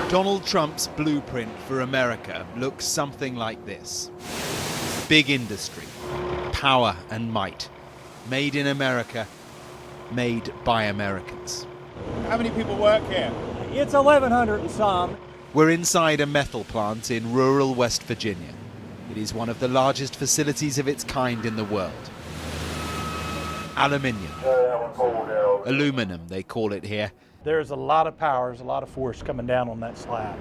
Donald Trump's blueprint for America looks something like this. Big industry, power and might. Made in America, made by Americans. How many people work here? It's 1,100 and some. We're inside a metal plant in rural West Virginia. It is one of the largest facilities of its kind in the world. Aluminium. Aluminum, they call it here. There's a lot of power, there's a lot of force coming down on that slab.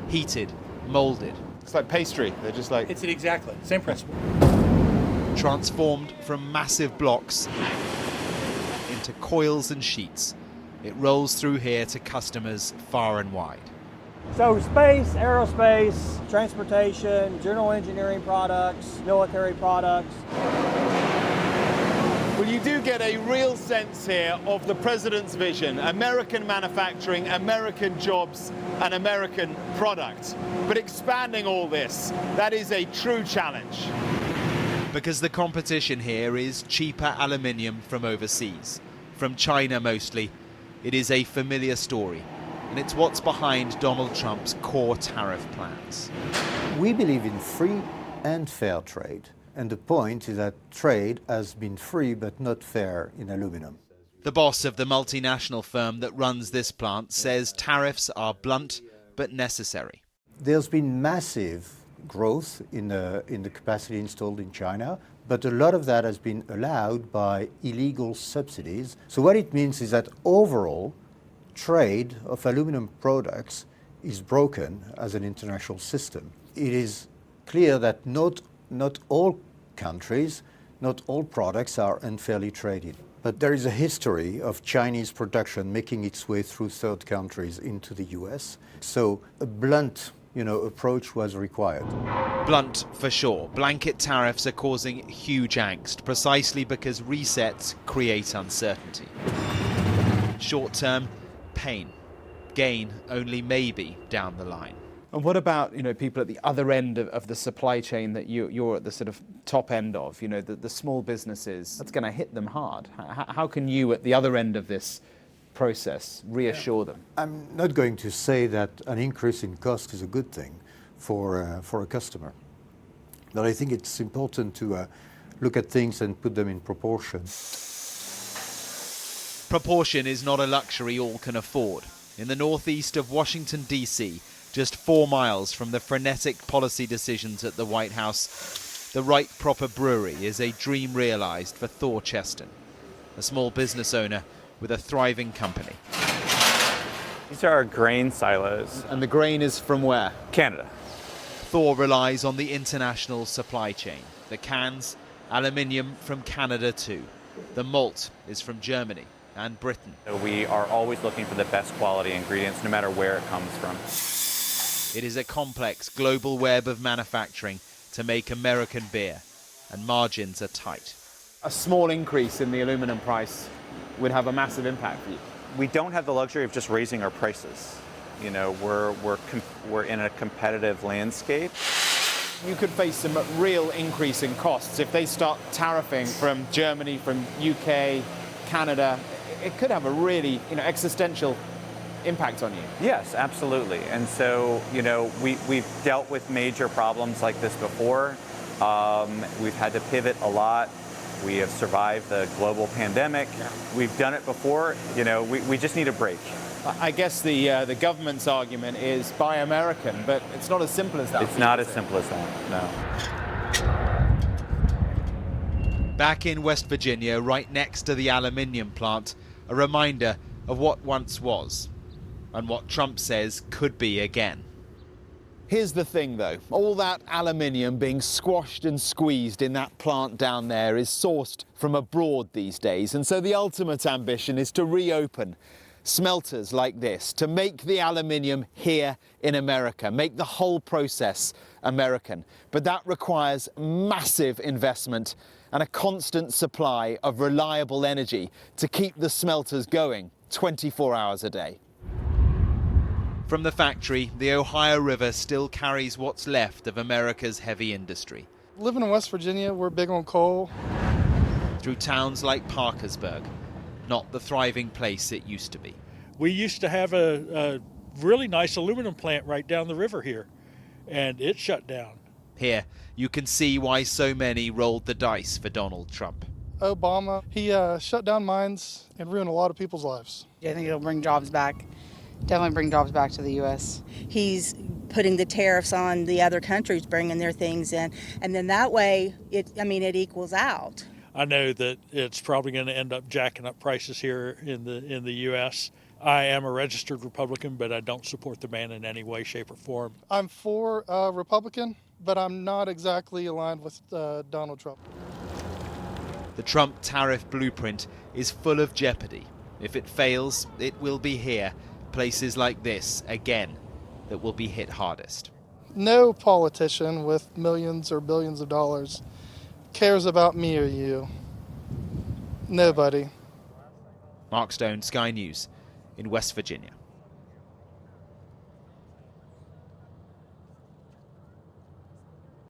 Heated, molded. It's like pastry. They're just like... It's exactly same principle. Transformed from massive blocks into coils and sheets. It rolls through here to customers far and wide. So space, aerospace, transportation, general engineering products, military products. Well, you do get a real sense here of the president's vision. American manufacturing, American jobs, and American product. But expanding all this, that is a true challenge. Because the competition here is cheaper aluminium from overseas, from China mostly. It is a familiar story, and it's what's behind Donald Trump's core tariff plans. We believe in free and fair trade. And the point is that trade has been free but not fair in aluminum. The boss of the multinational firm that runs this plant says tariffs are blunt but necessary. There's been massive growth in the capacity installed in China, but a lot of that has been allowed by illegal subsidies. So what it means is that overall trade of aluminum products is broken as an international system. It is clear that not all countries, not all products are unfairly traded. But there is a history of Chinese production making its way through third countries into the US. So a blunt, approach was required. Blunt for sure. Blanket tariffs are causing huge angst, precisely because resets create uncertainty. Short term, pain. Gain only maybe down the line. And what about, people at the other end of the supply chain that you're at the sort of top end of, the small businesses? That's going to hit them hard. How can you, at the other end of this process, reassure them? I'm not going to say that an increase in cost is a good thing for a customer. But I think it's important to look at things and put them in proportion. Proportion is not a luxury all can afford. In the northeast of Washington, D.C., just 4 miles from the frenetic policy decisions at the White House, the Right Proper Brewery is a dream realized for Thor Cheston, a small business owner with a thriving company. These are our grain silos. And the grain is from where? Canada. Thor relies on the international supply chain. The cans, aluminium from Canada too. The malt is from Germany and Britain. So we are always looking for the best quality ingredients, no matter where it comes from. It is a complex global web of manufacturing to make American beer, and margins are tight. A small increase in the aluminum price would have a massive impact for you. We don't have the luxury of just raising our prices. We're in a competitive landscape. You could face some real increase in costs if they start tariffing from Germany, from UK, Canada. It could have a really, existential impact on you. Yes, absolutely. And so, we've dealt with major problems like this before. We've had to pivot a lot. We have survived the global pandemic. Yeah. We've done it before. We just need a break. I guess the government's argument is buy American, but it's not as simple as that. It's not as simple as that, no. Back in West Virginia, right next to the aluminium plant, a reminder of what once was and what Trump says could be again. Here's the thing though, all that aluminium being squashed and squeezed in that plant down there is sourced from abroad these days, and so the ultimate ambition is to reopen smelters like this, to make the aluminium here in America, make the whole process American. But that requires massive investment and a constant supply of reliable energy to keep the smelters going 24 hours a day. From the factory, the Ohio River still carries what's left of America's heavy industry. Living in West Virginia, we're big on coal. Through towns like Parkersburg, not the thriving place it used to be. We used to have a really nice aluminum plant right down the river here, and it shut down. Here, you can see why so many rolled the dice for Donald Trump. Obama, he shut down mines and ruined a lot of people's lives. I think it'll bring jobs back. Definitely bring jobs back to the U.S. He's putting the tariffs on the other countries, bringing their things in, and then that way, it equals out. I know that it's probably going to end up jacking up prices here in the U.S. I am a registered Republican, but I don't support the man in any way, shape, or form. I'm for Republican, but I'm not exactly aligned with Donald Trump. The Trump tariff blueprint is full of jeopardy. If it fails, it will be here, places like this, again, that will be hit hardest. No politician with millions or billions of dollars cares about me or you. Nobody. Mark Stone, Sky News in West Virginia.